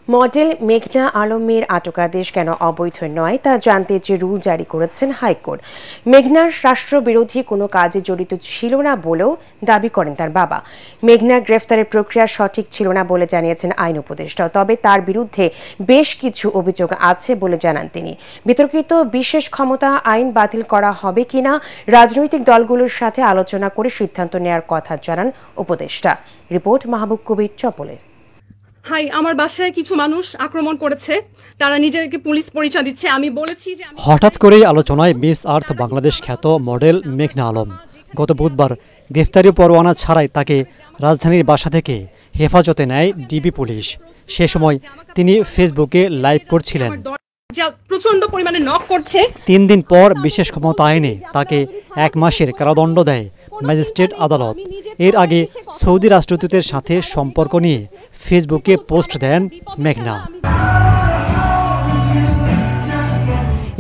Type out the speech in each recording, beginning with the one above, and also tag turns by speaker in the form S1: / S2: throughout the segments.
S1: Model মেঘনা আলমের আটকাদেশ কেন অবৈধ নয় তা জানতে যে রুল জারি করেছেন হাইকোর্ট। মেঘনার রাষ্ট্রবিরোধী কোনো কাজে জড়িত ছিল না বলেও দাবি করেন তার বাবা। মেঘনার গ্রেফতারের প্রক্রিয়া সঠিক ছিল না বলে জানিয়েছেন আইন উপদেষ্টা, তবে তার বিরুদ্ধে বেশ কিছু অভিযোগ আছে বলে জানান তিনি। বিতর্কিত বিশেষ ক্ষমতা আইন বাতিল করা হবে কিনা রাজনৈতিক দলগুলোর সাথে আলোচনা করে সিদ্ধান্ত নেওয়ার কথা জানান উপদেষ্টা। রিপোর্ট মাহবুব কবির চপলের।
S2: আমার বাসায় কিছু মানুষ আক্রমণ করেছে, তারা নিজেদেরকে পুলিশ পরিচয় দিচ্ছে। আমি বলেছি যে
S3: হঠাৎ করেই আলোচনায় মিস আর্থ বাংলাদেশ খ্যাত মডেল মেঘনা আলম। গত বুধবার গ্রেফতারি পরোয়ানা ছাড়াই তাকে রাজধানীর বাসা থেকে হেফাজতে নেয় ডিবি পুলিশ। সে সময় তিনি ফেসবুকে লাইভ করছিলেন।
S2: প্রচন্ড পরিমাণে নক করছে।
S3: 3 দিন পর বিশেষ ক্ষমতা আইনে তাকে 1 মাসের কারাদণ্ড দেয় ম্যাজিস্ট্রেট আদালত। এর আগে সৌদি রাষ্ট্রদূতের সাথে সম্পর্ক নিয়ে ফেসবুকে পোস্ট দেন মেঘনা।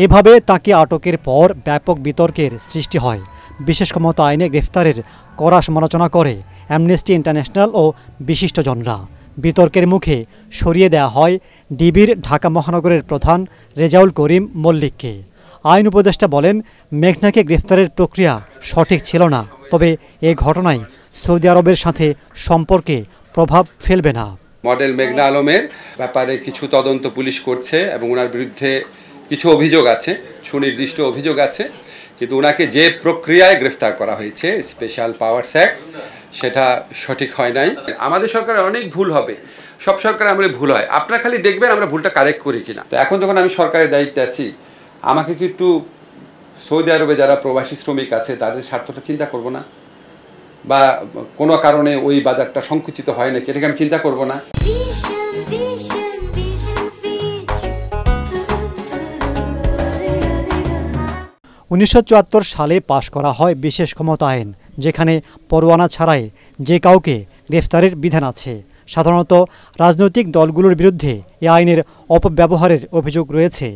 S3: এভাবে তাকে আটকের পর ব্যাপক বিতর্কের সৃষ্টি হয়। বিশেষ ক্ষমতা আইনে গ্রেফতারের কড়া সমালোচনা করে অ্যামনেস্টি ইন্টারন্যাশনাল ও বিশিষ্টজনরা। বিতর্কের মুখে সরিয়ে দেওয়া হয় ডিবির ঢাকা মহানগরের প্রধান রেজাউল করিম মল্লিককে। আইন উপদেষ্টা বলেন, মেঘনাকে গ্রেফতারের প্রক্রিয়া সঠিক ছিল না, তবে এ ঘটনায় সৌদি আরবের সাথে সম্পর্কে প্রভাব ফেলবে না।
S4: মডেল মেঘনা আলমের ব্যাপারে কিছু তদন্ত পুলিশ করছে এবং ওনার বিরুদ্ধে কিছু অভিযোগ আছে, সুনির্দিষ্ট অভিযোগ আছে, কিন্তু ওনাকে যে প্রক্রিয়ায় গ্রেফতার করা হয়েছে স্পেশাল পাওয়ারস অ্যাক্ট, সেটা সঠিক হয় নাই। আমাদের সরকারের অনেক ভুল হবে, সব সরকার আমলে ভুল হয়, আপনারা খালি দেখবেন আমরা ভুলটা কারেক্ট করি কিনা। তো এখন যখন আমি সরকারের দায়িত্বে আছি, আমাকে কি একটু সৌদি আরবে যারা প্রবাসী শ্রমিক আছে তাদের স্বার্থটা চিন্তা করব না? বা কোনো কারণে ওই বাজারটা সংকুচিত হয় নাকি, এটাকে আমি চিন্তা করব না?
S3: 1974 সালে পাশ করা হয় বিশেষ ক্ষমতা আইন, যেখানে পরোয়ানা ছাড়াই যে কাউকে গ্রেফতারের বিধান আছে। সাধারণত রাজনৈতিক দলগুলোর বিরুদ্ধে এ আইনের অপব্যবহারের অভিযোগ রয়েছে।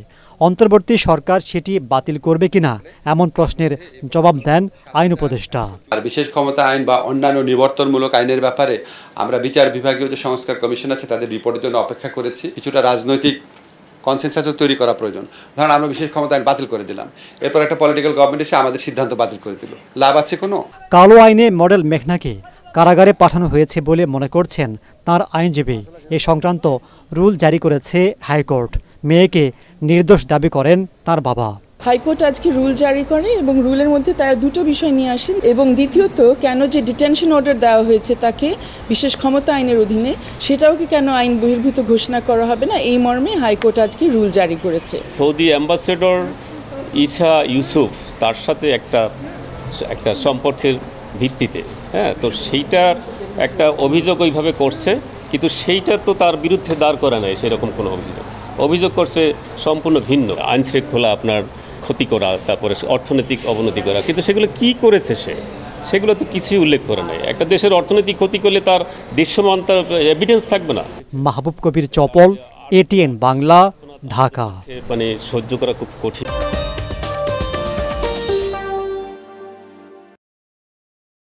S3: অন্তর্বর্তী সরকার সেটি বাতিল করবে কিনা এমন প্রশ্নের জবাব দেন আইন উপদেষ্টা।
S4: আর বিশেষ ক্ষমতা আইন বা অন্যান্য নিবর্তনমূলক আইনের ব্যাপারে আমরা বিচার বিভাগীয় যে সংস্কার কমিশন আছে তাদের রিপোর্টের জন্য অপেক্ষা করেছি। কিছুটা রাজনৈতিক কনসেনসাসও তৈরি করা প্রয়োজন। ধরুন আমরা বিশেষ ক্ষমতা আইন বাতিল করে দিলাম, এরপর একটা পলিটিক্যাল গভর্নমেন্ট এসে আমাদের সিদ্ধান্ত বাতিল করে দিল, লাভ আছে কোনো?
S3: কালো আইনে মডেল মেঘনাকে কারাগারে পাঠানো হয়েছে বলে মনে করছেন তার আইনজীবী। এ সংক্রান্ত রুল জারি করেছে হাইকোর্ট। মেয়েকে নির্দোষ দাবি করেন তার বাবা।
S5: হাইকোর্ট আজকে রুল জারি করে এবং রুলের মধ্যে তারা দুটো বিষয় নিয়ে আসেন, এবং দ্বিতীয়ত কেন যে ডিটেনশন অর্ডার দেওয়া হয়েছে তাকে বিশেষ ক্ষমতা আইনের অধীনে, সেটাওকে কেন আইন বহির্ভূত ঘোষণা করা হবে না, এই মর্মে হাইকোর্ট আজকে রুল জারি করেছে।
S6: সৌদি অ্যাম্বাসেডর ইসা ইউসুফ তার সাথে একটা সম্পর্কের ভিত্তিতে, তো সেইটার একটা অভিযোগ ওইভাবে করছে, কিন্তু সেইটা তো তার বিরুদ্ধে দাঁড় করা নাই সেরকম কোনো অভিযোগ করছে সম্পূর্ণ ভিন্ন। আইন শৃঙ্খলা আপনার ক্ষতি করা, তারপরে অর্থনৈতিক অবনতি করা, কিন্তু সেগুলো কি করেছে সেগুলো তো কিছুই উল্লেখ করে নাই। একটা দেশের অর্থনৈতিক ক্ষতি করলে তার দৃশ্যমান তার এভিডেন্স থাকবে না।
S3: মাহবুব কবির চপল, ATN বাংলা, ঢাকা।
S6: সহ্য করা খুব কঠিন।